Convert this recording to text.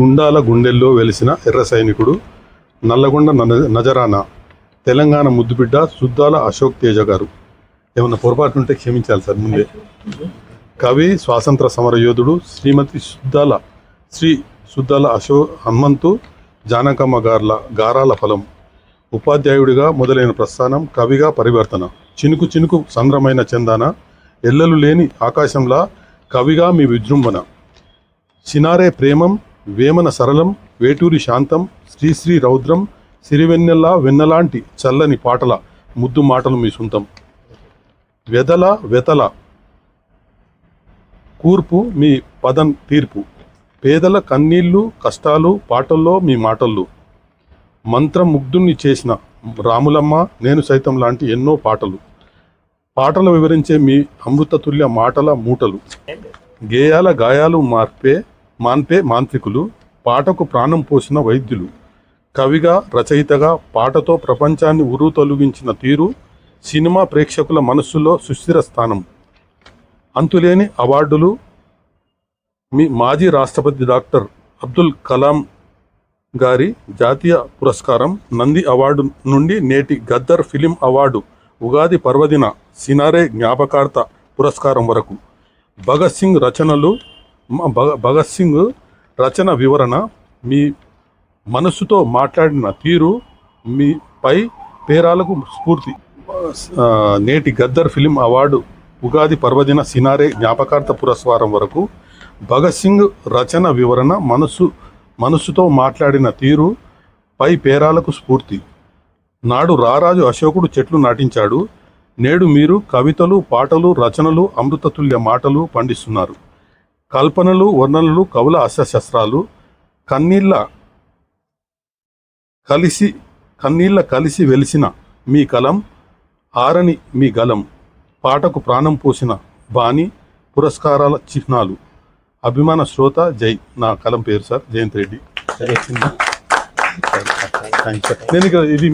గుండాల గుండెల్లో వెలిసిన ఎర్ర సైనికుడు, నల్లగొండ నజరానా, తెలంగాణ ముద్దుబిడ్డ సుద్దాల అశోక్ తేజ గారు. ఏమన్నా పొరపాటు ఉంటే క్షమించాలి సార్ ముందే. కవి, స్వాతంత్ర సమర యోధుడు శ్రీ సుద్దాల హనుమంతు జానకమ్మ గారాల ఫలం. ఉపాధ్యాయుడిగా మొదలైన ప్రస్థానం, కవిగా పరివర్తన. చినుకు చినుకు సంద్రమైన చందాన, ఎల్లలు లేని ఆకాశంలా కవిగా మీ విజృంభణ. సినారే ప్రేమం, వేమన సరళం, వేటూరి శాంతం, శ్రీశ్రీ రౌద్రం, సిరివెన్నెల్లా వెన్నలాంటి చల్లని పాటల ముద్దు మాటలు మీ సొంతం. వెతల కూర్పు మీ పదం తీర్పు. పేదల కన్నీళ్లు కష్టాలు పాటల్లో మీ మాటల్లో. మంత్రముగ్ధుణ్ణి చేసిన రాములమ్మ, నేను సైతం లాంటి ఎన్నో పాటలు వివరించే మీ అమృతతుల్య మాటల మూటలు. గేయాల గాయాలు మాన్పే మాంత్రికులు, పాటకు ప్రాణం పోసిన వైద్యులు. కవిగా రచయితగా పాటతో ప్రపంచాన్ని తొలగించిన తీరు, సినిమా ప్రేక్షకుల మనస్సులో సుస్థిర స్థానం. అంతులేని అవార్డులు. మీ మాజీ రాష్ట్రపతి డాక్టర్ అబ్దుల్ కలాం గారి జాతీయ పురస్కారం, నంది అవార్డు నుండి నేటి గద్దర్ ఫిలిం అవార్డు, ఉగాది పర్వదిన సినారే జ్ఞాపకార్థ పురస్కారం వరకు. భగత్ సింగ్ రచన వివరణ, మీ మనస్సుతో మాట్లాడిన తీరు, మీ పై పేరాలకు స్ఫూర్తి. నేటి గద్దర్ ఫిలిం అవార్డు, ఉగాది పర్వదిన సినారే జ్ఞాపకార్థ పురస్కారం వరకు. భగత్ సింగ్ రచన వివరణ, మనస్సుతో మాట్లాడిన తీరు, పై పేరాలకు స్ఫూర్తి. నాడు రారాజు అశోకుడు చెట్లు నాటించాడు, నేడు మీరు కవితలు, పాటలు, రచనలు, అమృతతుల్య మాటలు పండిస్తున్నారు. కల్పనలు, వర్ణనలు, కవుల అస్త్రశస్త్రాలు. కన్నీళ్ళ కలిసి వెలిసిన మీ కలం, ఆరని మీ గలం. పాటకు ప్రాణం పోసిన బాణి, పురస్కారాల చిహ్నాలు. అభిమాన శ్రోత జై. నా కలం పేరు సార్ జయంత్ రెడ్డి. నేను ఇది